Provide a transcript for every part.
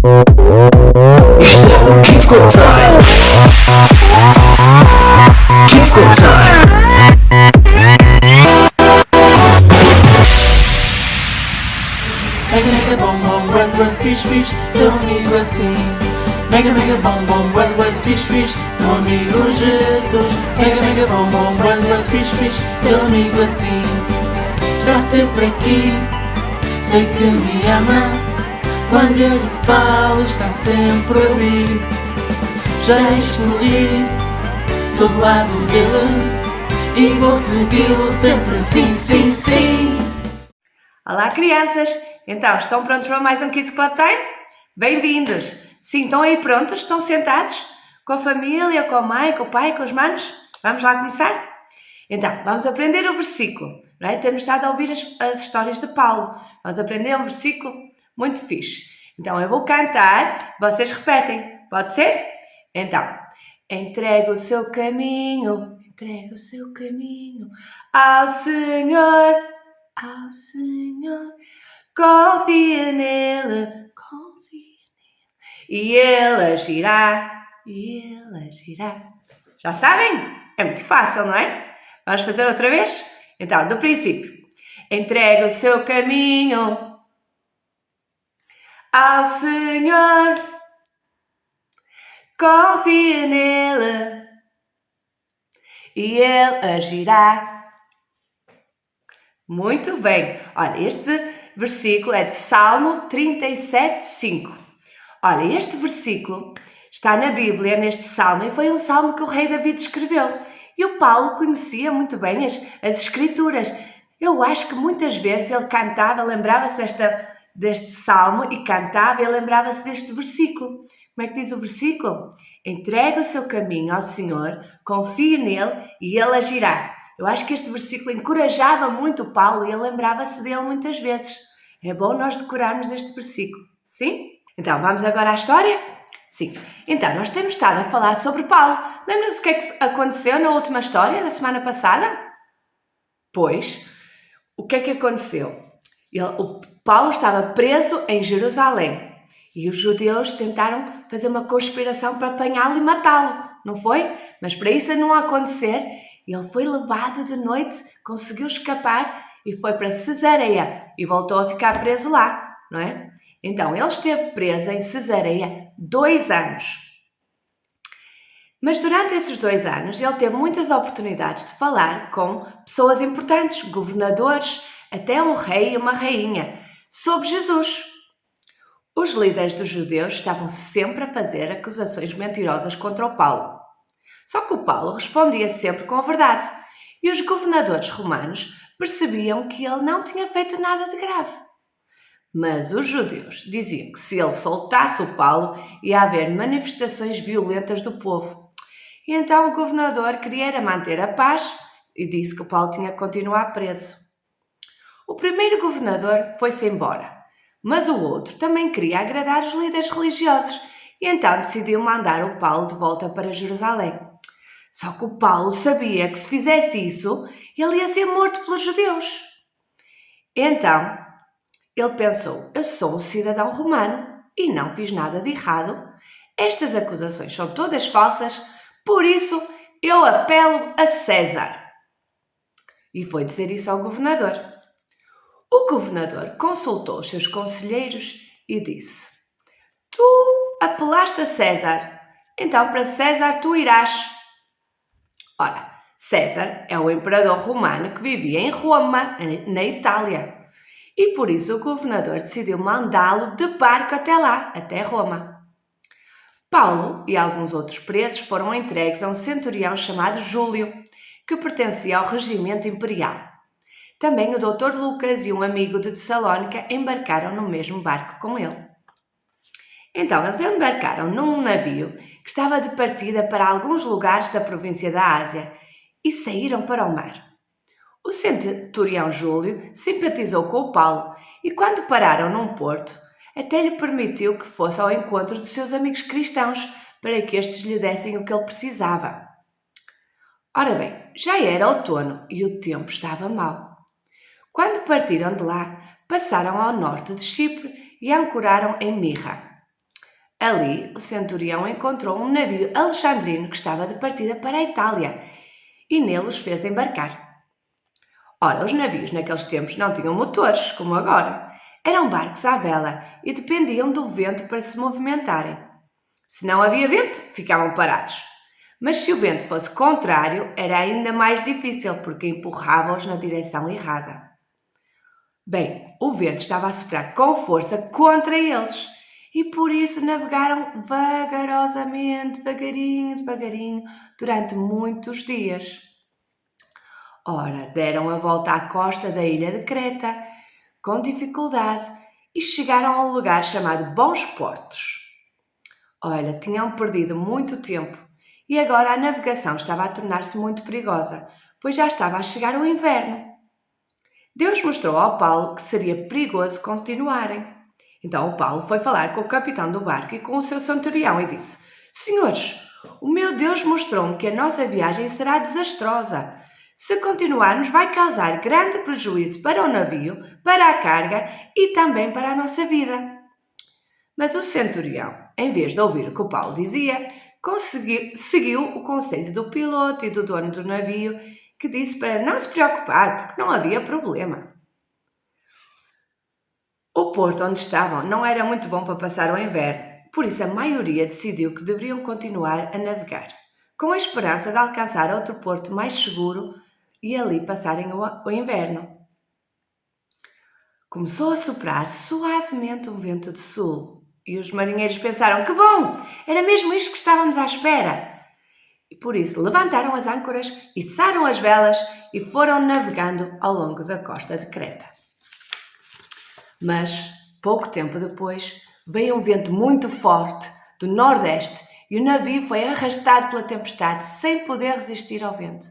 Isto é o Kids Club Time. Kids Club Time. Mega mega bom bom, wet wet fish fish, teu amigo assim. Mega mega bom bom, wet wet fish fish, meu amigo Jesus. Mega bom bom, wet wet fish fish, teu amigo assim. Está sempre aqui, sei que me ama. Quando eu lhe falo, está sempre a ouvir. Já escolhi, sou do lado dele e vou segui-lo sempre assim, sim, sim. Olá, crianças! Então, estão prontos para mais um Kids Club Time? Bem-vindos! Sim, estão aí prontos? Estão sentados? Com a família, com a mãe, com o pai, com os manos? Vamos lá começar? Então, vamos aprender o versículo, não é? Temos estado a ouvir as histórias de Paulo. Vamos aprender um versículo muito fixe. Então, eu vou cantar, vocês repetem. Pode ser? Então, entrega o seu caminho ao Senhor, confia nele, e ele agirá, Já sabem? É muito fácil, não é? Vamos fazer outra vez? Então, do princípio. Entrega o seu caminho ao Senhor, confia nele, e ele agirá. Muito bem. Olha, este versículo é de Salmo 37:5. Olha, este versículo está na Bíblia, neste salmo, e foi um salmo que o rei David escreveu. E o Paulo conhecia muito bem as escrituras. Eu acho que muitas vezes ele cantava, lembrava-se deste salmo e cantava e lembrava-se deste versículo. Como é que diz o versículo? Entrega o seu caminho ao Senhor, confia nele e ele agirá. Eu acho que este versículo encorajava muito o Paulo e ele lembrava-se dele muitas vezes. É bom nós decorarmos este versículo, sim? Então, vamos agora à história? Sim. Então, nós temos estado a falar sobre Paulo. Lembram-se o que é que aconteceu na última história da semana passada? Pois, o que é que aconteceu? O Paulo estava preso em Jerusalém e os judeus tentaram fazer uma conspiração para apanhá-lo e matá-lo, não foi? Mas para isso não acontecer, ele foi levado de noite, conseguiu escapar e foi para Cesareia e voltou a ficar preso lá, não é? Então, ele esteve preso em Cesareia 2 anos. Mas durante esses 2 anos, ele teve muitas oportunidades de falar com pessoas importantes, governadores, até um rei e uma rainha, sobre Jesus. Os líderes dos judeus estavam sempre a fazer acusações mentirosas contra o Paulo. Só que o Paulo respondia sempre com a verdade, e os governadores romanos percebiam que ele não tinha feito nada de grave. Mas os judeus diziam que se ele soltasse o Paulo, ia haver manifestações violentas do povo. E então o governador queria manter a paz e disse que o Paulo tinha que continuar preso. O primeiro governador foi-se embora, mas o outro também queria agradar os líderes religiosos e então decidiu mandar o Paulo de volta para Jerusalém. Só que o Paulo sabia que se fizesse isso, ele ia ser morto pelos judeus. Então, ele pensou, eu sou um cidadão romano e não fiz nada de errado. Estas acusações são todas falsas, por isso eu apelo a César. E foi dizer isso ao governador. O governador consultou os seus conselheiros e disse, tu apelaste a César, então para César tu irás. Ora, César é o imperador romano que vivia em Roma, na Itália. E por isso o governador decidiu mandá-lo de barco até lá, até Roma. Paulo e alguns outros presos foram entregues a um centurião chamado Júlio, que pertencia ao regimento imperial. Também o Dr. Lucas e um amigo de Tessalónica embarcaram no mesmo barco com ele. Então eles embarcaram num navio que estava de partida para alguns lugares da província da Ásia e saíram para o mar. O centurião Júlio simpatizou com o Paulo e quando pararam num porto, até lhe permitiu que fosse ao encontro dos seus amigos cristãos para que estes lhe dessem o que ele precisava. Ora bem, já era outono e o tempo estava mau. Quando partiram de lá, passaram ao norte de Chipre e ancoraram em Mirra. Ali, o centurião encontrou um navio alexandrino que estava de partida para a Itália e nele os fez embarcar. Ora, os navios naqueles tempos não tinham motores, como agora. Eram barcos à vela e dependiam do vento para se movimentarem. Se não havia vento, ficavam parados. Mas se o vento fosse contrário, era ainda mais difícil, porque empurrava-os na direção errada. Bem, o vento estava a soprar com força contra eles e por isso navegaram vagarosamente, devagarinho, durante muitos dias. Ora, deram a volta à costa da ilha de Creta, com dificuldade, e chegaram a um lugar chamado Bons Portos. Olha, tinham perdido muito tempo e agora a navegação estava a tornar-se muito perigosa, pois já estava a chegar o inverno. Deus mostrou ao Paulo que seria perigoso continuarem. Então o Paulo foi falar com o capitão do barco e com o seu centurião e disse: Senhores, o meu Deus mostrou-me que a nossa viagem será desastrosa. Se continuarmos, vai causar grande prejuízo para o navio, para a carga e também para a nossa vida. Mas o centurião, em vez de ouvir o que o Paulo dizia, seguiu o conselho do piloto e do dono do navio, que disse para não se preocupar, porque não havia problema. O porto onde estavam não era muito bom para passar o inverno, por isso a maioria decidiu que deveriam continuar a navegar, com a esperança de alcançar outro porto mais seguro e ali passarem o inverno. Começou a soprar suavemente um vento de sul e os marinheiros pensaram: que bom, era mesmo isto que estávamos à espera. E por isso levantaram as âncoras, içaram as velas e foram navegando ao longo da costa de Creta. Mas, pouco tempo depois, veio um vento muito forte do nordeste e o navio foi arrastado pela tempestade sem poder resistir ao vento.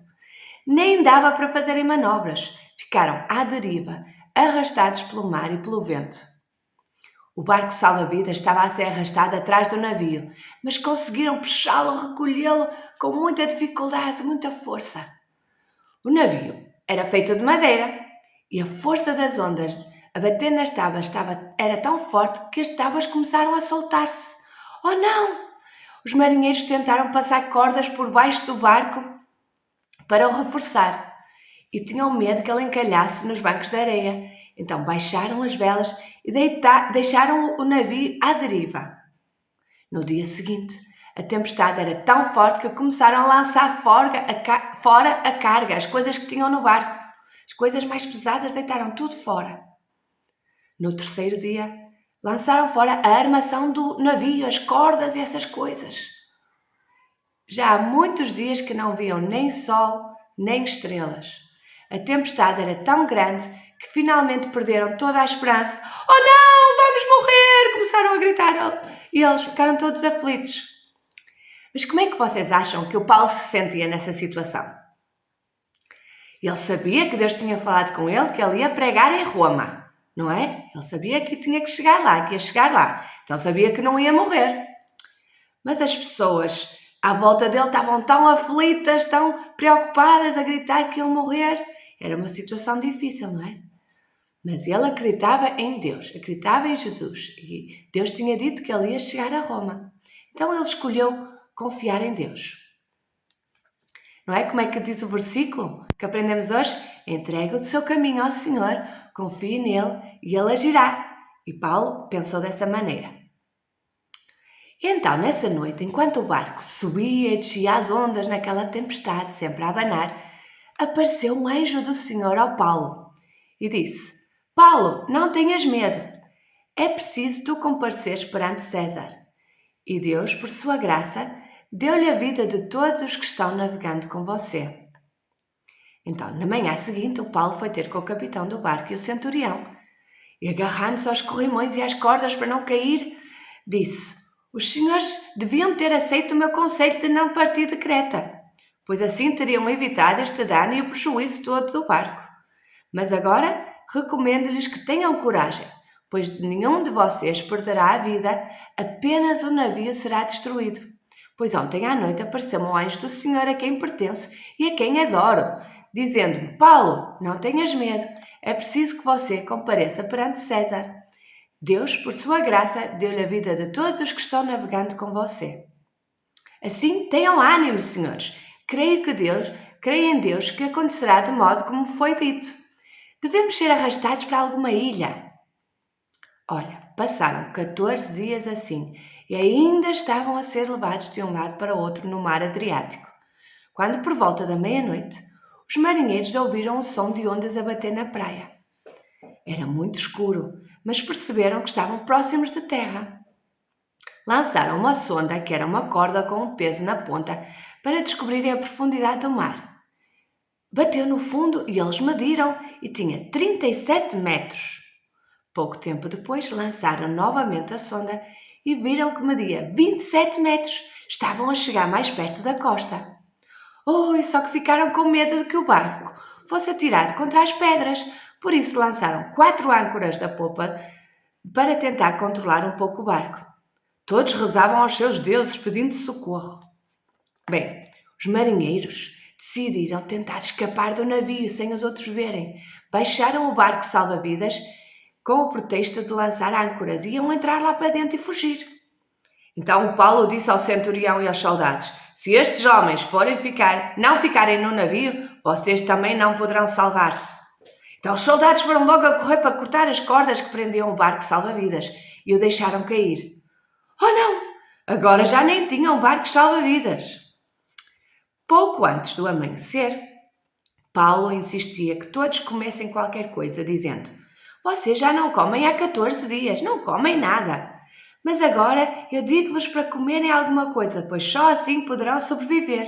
Nem dava para fazerem manobras, ficaram à deriva, arrastados pelo mar e pelo vento. O barco salva-vidas estava a ser arrastado atrás do navio, mas conseguiram puxá-lo, recolhê-lo com muita dificuldade, muita força. O navio era feito de madeira e a força das ondas a bater nas tábuas era tão forte que as tábuas começaram a soltar-se. Oh não! Os marinheiros tentaram passar cordas por baixo do barco para o reforçar e tinham medo que ele encalhasse nos bancos de areia. Então baixaram as velas e deixaram o navio à deriva. No dia seguinte, a tempestade era tão forte que começaram a lançar fora a carga, as coisas que tinham no barco. As coisas mais pesadas deitaram tudo fora. No terceiro dia, lançaram fora a armação do navio, as cordas e essas coisas. Já há muitos dias que não viam nem sol, nem estrelas. A tempestade era tão grande que finalmente perderam toda a esperança. Oh não, vamos morrer! Começaram a gritar e eles ficaram todos aflitos. Mas como é que vocês acham que o Paulo se sentia nessa situação? Ele sabia que Deus tinha falado com ele que ele ia pregar em Roma, não é? Ele sabia que tinha que chegar lá, que ia chegar lá. Então sabia que não ia morrer. Mas as pessoas à volta dele estavam tão aflitas, tão preocupadas a gritar que iam morrer. Era uma situação difícil, não é? Mas ele acreditava em Deus, acreditava em Jesus. E Deus tinha dito que ele ia chegar a Roma. Então ele escolheu confiar em Deus. Não é? Como é que diz o versículo que aprendemos hoje? Entrega o seu caminho ao Senhor, confie nele e ele agirá. E Paulo pensou dessa maneira. Então, nessa noite, enquanto o barco subia e descia as ondas naquela tempestade, sempre a abanar, apareceu um anjo do Senhor ao Paulo e disse: Paulo, não tenhas medo. É preciso tu compareceres perante César. E Deus, por sua graça, deu-lhe a vida de todos os que estão navegando com você. Então, na manhã seguinte, o Paulo foi ter com o capitão do barco e o centurião. E agarrando-se aos corrimões e às cordas para não cair, disse: Os senhores deviam ter aceito o meu conselho de não partir de Creta, pois assim teriam evitado este dano e o prejuízo todo do barco. Mas agora recomendo-lhes que tenham coragem, pois nenhum de vocês perderá a vida, apenas o navio será destruído. Pois ontem à noite apareceu-me um anjo do Senhor a quem pertenço e a quem adoro, dizendo-me: Paulo, não tenhas medo, é preciso que você compareça perante César. Deus, por sua graça, deu-lhe a vida de todos os que estão navegando com você. Assim, tenham ânimo, senhores. Creio em Deus que acontecerá de modo como foi dito. Devemos ser arrastados para alguma ilha. Olha, passaram 14 dias assim e ainda estavam a ser levados de um lado para o outro no mar Adriático. Quando, por volta da meia-noite, os marinheiros ouviram o som de ondas a bater na praia. Era muito escuro, mas perceberam que estavam próximos de terra. Lançaram uma sonda, que era uma corda com um peso na ponta, para descobrirem a profundidade do mar. Bateu no fundo e eles mediram e tinha 37 metros. Pouco tempo depois, lançaram novamente a sonda e viram que media 27 metros. Estavam a chegar mais perto da costa. Só que ficaram com medo de que o barco fosse atirado contra as pedras. Por isso lançaram 4 âncoras da popa para tentar controlar um pouco o barco. Todos rezavam aos seus deuses pedindo socorro. Bem, os marinheiros decidiram tentar escapar do navio sem os outros verem. Baixaram o barco salva-vidas com o pretexto de lançar âncoras e iam entrar lá para dentro e fugir. Então Paulo disse ao centurião e aos soldados: se estes homens não ficarem no navio, vocês também não poderão salvar-se. Então os soldados foram logo a correr para cortar as cordas que prendiam o barco salva-vidas e o deixaram cair. Oh não! Agora já nem tinham barcos salva-vidas. Pouco antes do amanhecer, Paulo insistia que todos comessem qualquer coisa, dizendo: vocês já não comem há 14 dias, não comem nada. Mas agora eu digo-vos para comerem alguma coisa, pois só assim poderão sobreviver.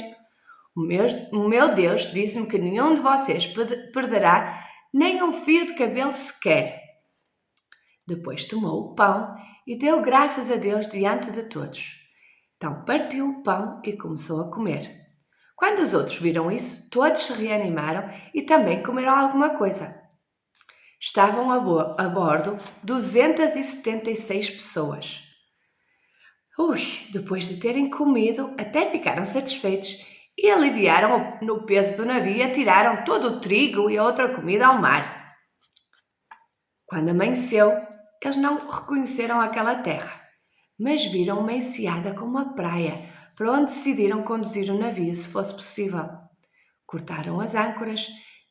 O meu Deus disse-me que nenhum de vocês perderá nem um fio de cabelo sequer. Depois tomou o pão e deu graças a Deus diante de todos. Então partiu o pão e começou a comer. Quando os outros viram isso, todos se reanimaram e também comeram alguma coisa. Estavam a bordo 276 pessoas. Depois de terem comido, até ficaram satisfeitos e aliviaram no peso do navio e atiraram todo o trigo e a outra comida ao mar. Quando amanheceu, eles não reconheceram aquela terra, mas viram uma enseada com uma praia, para onde decidiram conduzir o navio se fosse possível. Cortaram as âncoras,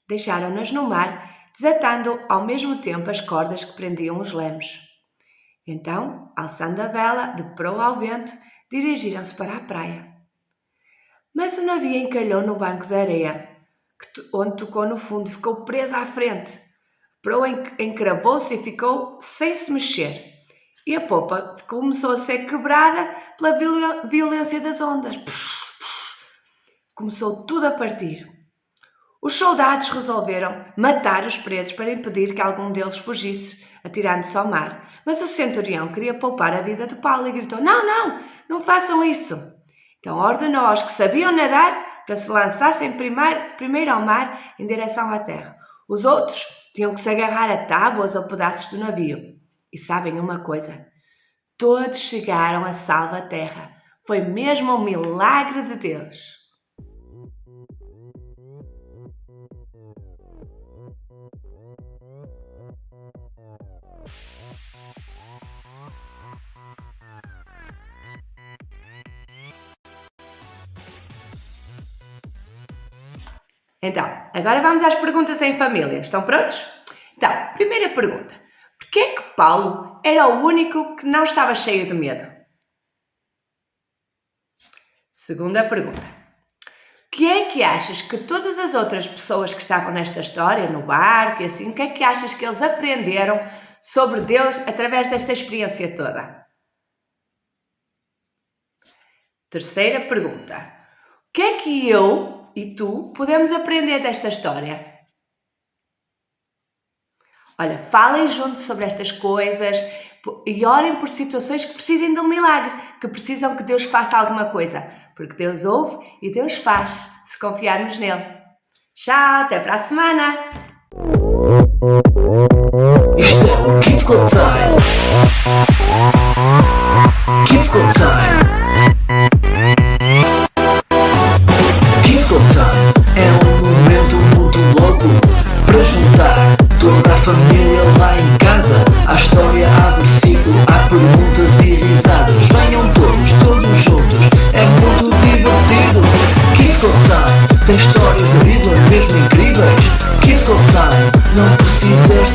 deixaram-nas no mar, desatando ao mesmo tempo as cordas que prendiam os lemos. Então, alçando a vela, de proa ao vento, dirigiram-se para a praia. Mas o navio encalhou no banco de areia, onde tocou no fundo e ficou preso à frente. A proa encravou-se e ficou sem se mexer. E a popa começou a ser quebrada pela violência das ondas. Começou tudo a partir. Os soldados resolveram matar os presos para impedir que algum deles fugisse, atirando-se ao mar. Mas o centurião queria poupar a vida de Paulo e gritou: não façam isso. Então ordenou aos que sabiam nadar para se lançassem primeiro ao mar em direção à terra. Os outros tinham que se agarrar a tábuas ou pedaços do navio. E sabem uma coisa? Todos chegaram a salvo à terra. Foi mesmo um milagre de Deus. Então, agora vamos às perguntas em família. Estão prontos? Então, primeira pergunta. Porquê é que Paulo era o único que não estava cheio de medo? Segunda pergunta. O que é que achas que todas as outras pessoas que estavam nesta história, no barco e assim, o que é que achas que eles aprenderam sobre Deus através desta experiência toda? Terceira pergunta. O que é que eu e tu podemos aprender desta história? Olha, falem juntos sobre estas coisas e orem por situações que precisem de um milagre, que precisam que Deus faça alguma coisa, porque Deus ouve e Deus faz, se confiarmos nele. Tchau, até para a semana! Isto é o Kids Club Time. Kids Club Time. Kids Club Time é um momento muito louco para juntar toda a família lá em casa. A história, a versão Tem histórias da Bíblia mesmo incríveis. Kids Got Time, não precisas